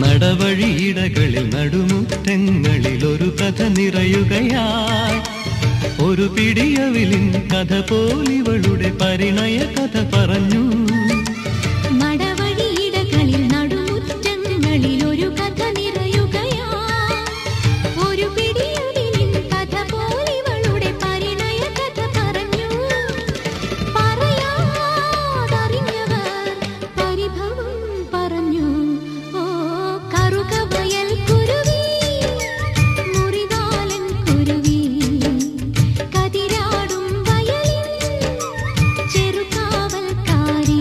നടവഴിയിടകളിൽ നടുമുറ്റങ്ങളിൽ ഒരു കഥ നിറയുകയായി. ഒരു പിടിയവിലിൻ കഥ പോലിവളുടെ പരിണയ കഥ പറഞ്ഞു. നടവഴിയിടകളിൽ നടുമുറ്റങ്ങളിൽ ഒരു കഥ നിറയുകയായി. ഒരു പിടിയവിലിൻ കഥ പോലിവളുടെ പരിണയ കഥ പറഞ്ഞു. പറയാതറിഞ്ഞവർ പരിഭവം പറഞ്ഞു. ഓ കറുകവയൽ കുരുവി, മുറിവാലൻ കുരുവി, കതിരാടും വയലിൻ ചെറുകാവൽക്കാരി.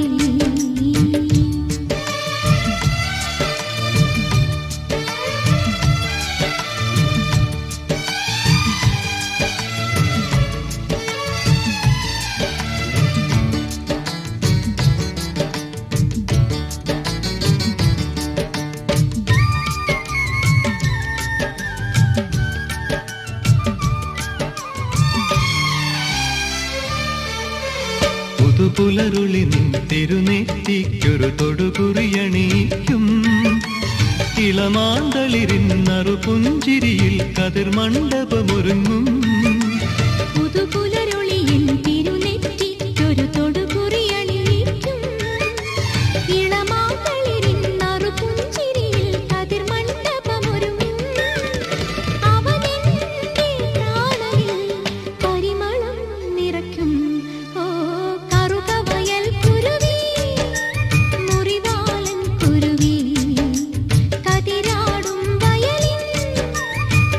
പുതുപുലരുളിൻ തിരുനെറ്റിക്കൊരു തൊടുകുറിയണിയിക്കും. ഇളമാന്തളിരിൻ നറുപുഞ്ചിരിയിൽ കതിർമണ്ഡപമൊരുങ്ങും. പുതുപുലരൊളിയിൽ തിരുനെറ്റിക്കൊരു തൊടുകുറിയണിയിക്കും. ഇളമാതളിരിൻ നറുപുഞ്ചിരിയിൽ കതിർമണ്ഡപമൊരുങ്ങും. അവനെന്റെ പ്രാണനിൽ പരിമളം നിറയ്ക്കും. ഓ കറുകവയൽ കുരുവി, മുറിവാലൻ കുരുവി, കതിരാടും വയലിൻ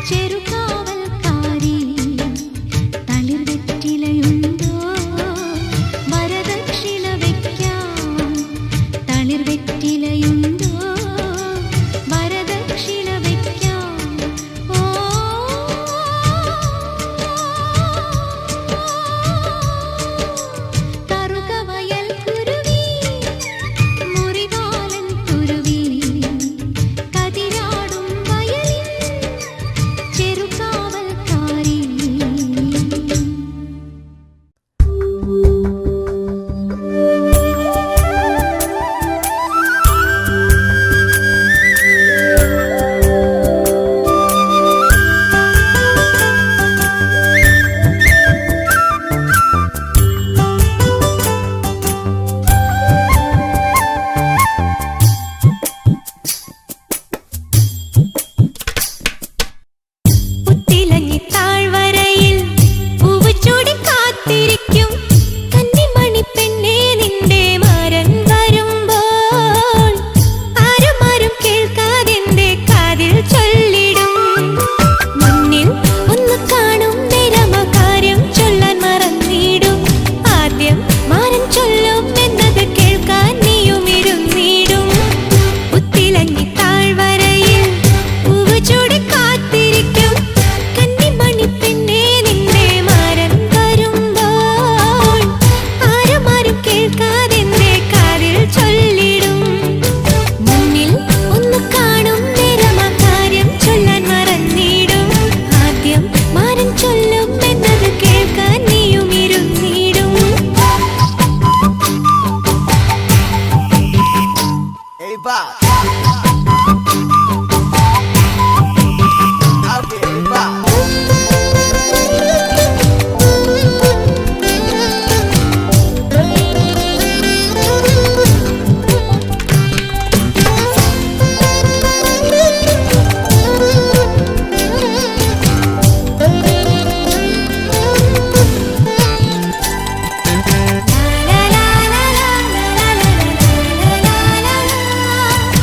ചെറുകാവൽക്കാരി. തളിർവെറ്റിലയുണ്ടോ വരദക്ഷിണ വയ്ക്കാം. തളിർവെറ്റിലയുണ്ടോ വരദക്ഷിണ വയ്ക്കാം. ഓ കറുകവയൽ കുരുവി, മുറിവാലൻ കുരുവി, കതിരാടും വയലിൻ ചെറുകാവൽക്കാരി. പുത്തിലഞ്ഞി താഴ്വരയിൽ പൂവുചൂടി കാത്തിരിക്കും കന്നിമണി പെണ്ണേ നിന്റെ മാരൻ വരുമ്പോൾ. ആരും കേൾക്കാതെന്റെ കാതിൽ ചൊല്ലിടും. മുന്നിൽ ഒന്ന് കാണും നേരം ആ കാര്യം ചൊല്ലാൻ മറന്നിടും. ആദ്യം മാരൻ ചൊല്ലും എന്നത് കേൾക്കാൻ നീയും ഇരുന്നിടും. പുത്തിലഞ്ഞി താഴ്വരയിൽ പൂവുചൂടി കാത്തിരിക്കും കന്നിമണി പെണ്ണേ നിന്റെ മാരൻ വരുമ്പോൾ. ആരും കേൾക്കാതെന്റെ കാതിൽ ചൊല്ലിടും. മുന്നിൽ ഒന്ന് കാണും നേരം ആ കാര്യം ചൊല്ലാൻ മറന്നിടും. ആദ്യം മാരൻ ചൊല്ലും എന്നത് കേൾക്കാൻ നീയും ഇരുന്നിടും. Hey, Bob. Okay, hey, Bob. La la la la la la la la la la la.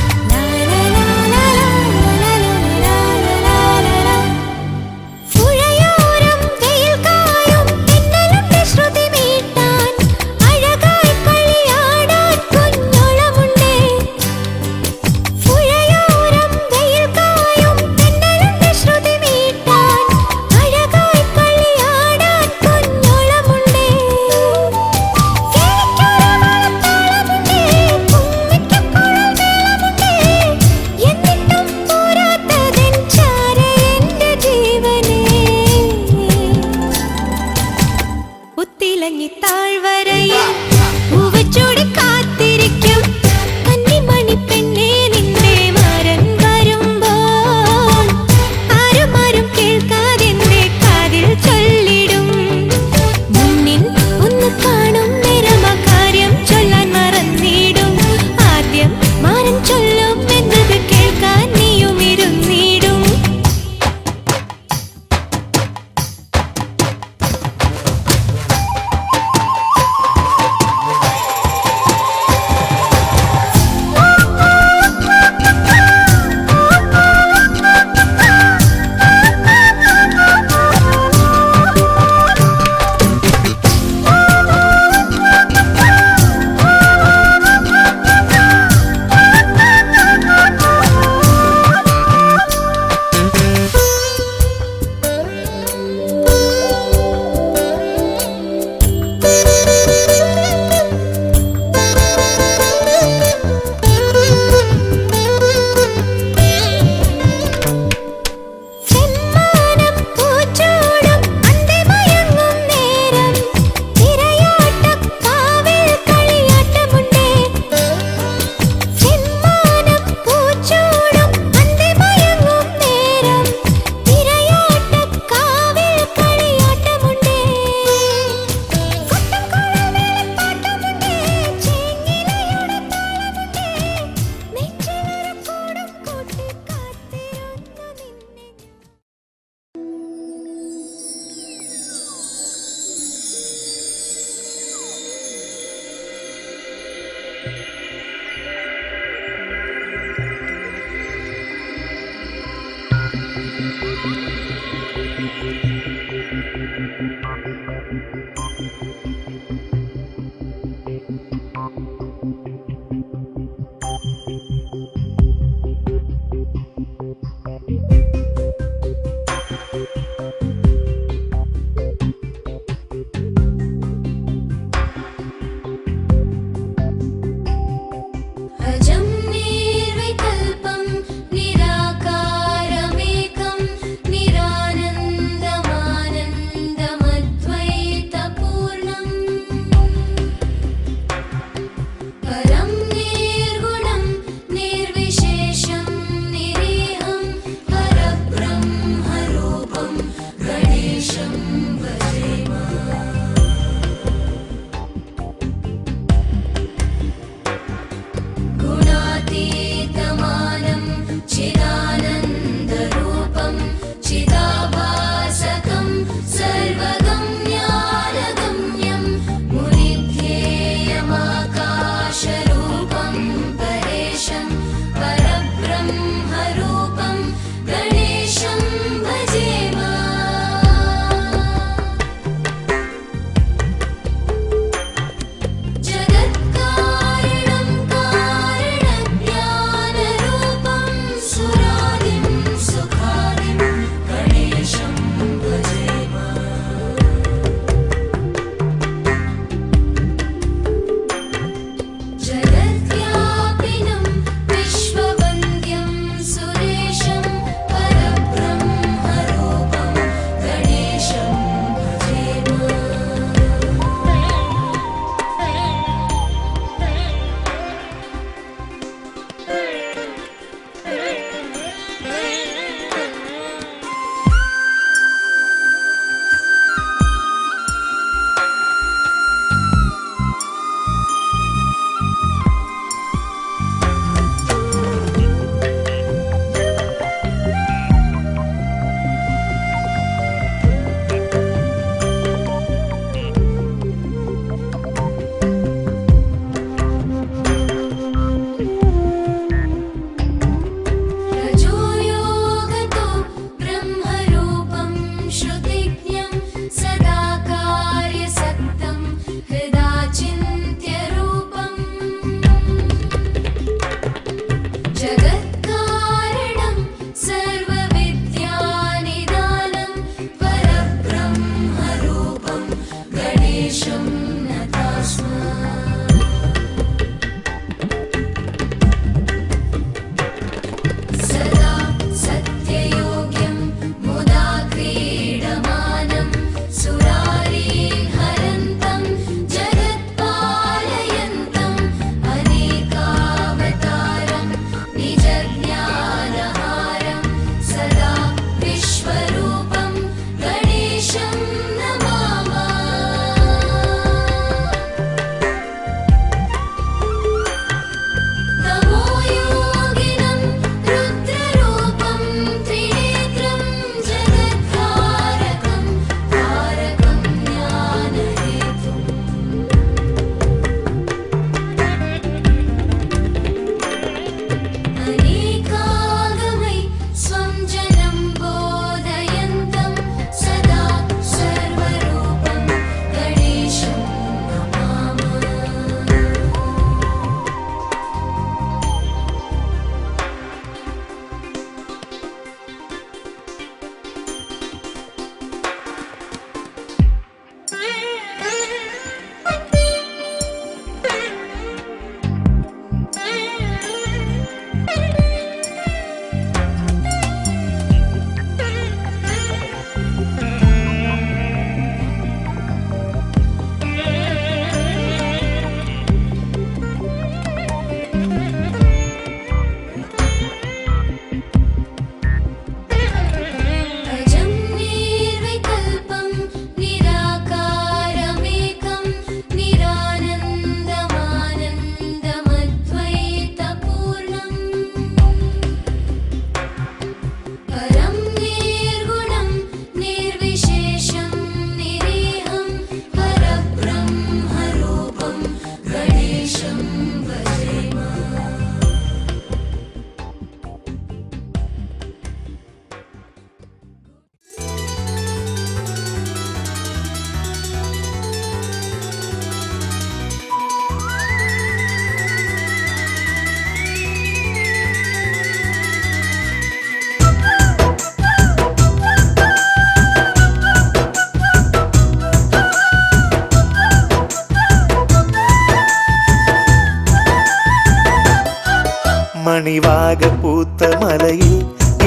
മണിവാക പൂത്ത മലയിൽ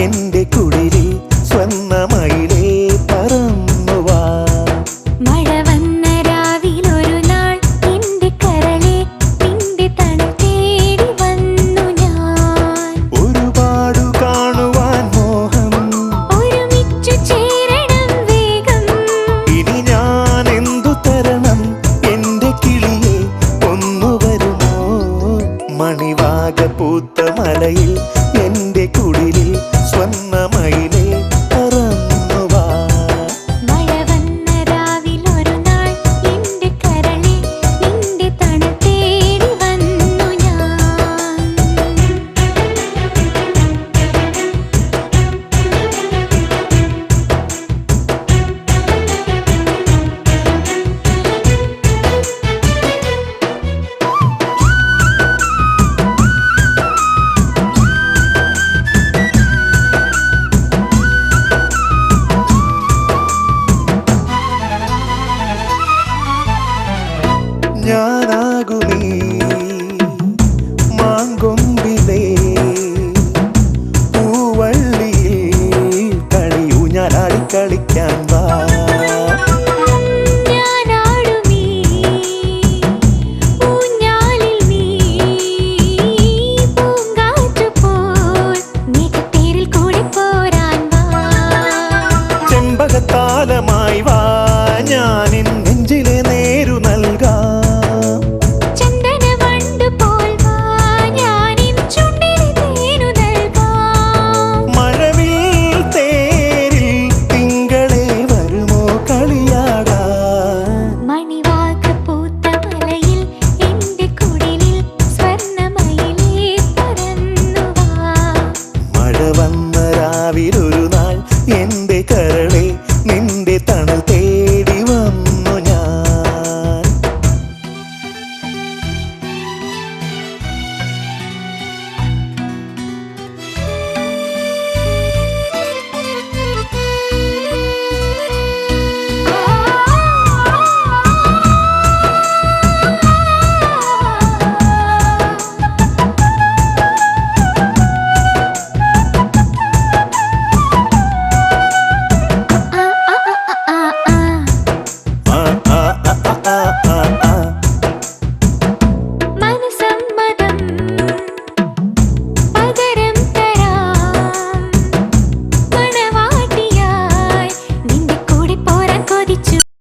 എന്റെ കുളിരിൽ സ്വർണ്ണമയിലേ പറന്നുവാ. മഴ വന്ന രാവിലൊരു നാൾ എന്റെ കരളെ നിന്റെ തണൽ തേടി വന്നു ഞാൻ. ഒരുപാടു കാണുവാൻ മോഹം, ഒരുമിച്ചു ചേരണം വേഗം. ഇനി ഞാൻ എന്തു തരണം എന്റെ കിളിയെ ഒന്നു വരുമോ? മണിവാക പൂത്ത മലയിൽ എന്റെ കുളിരിൽ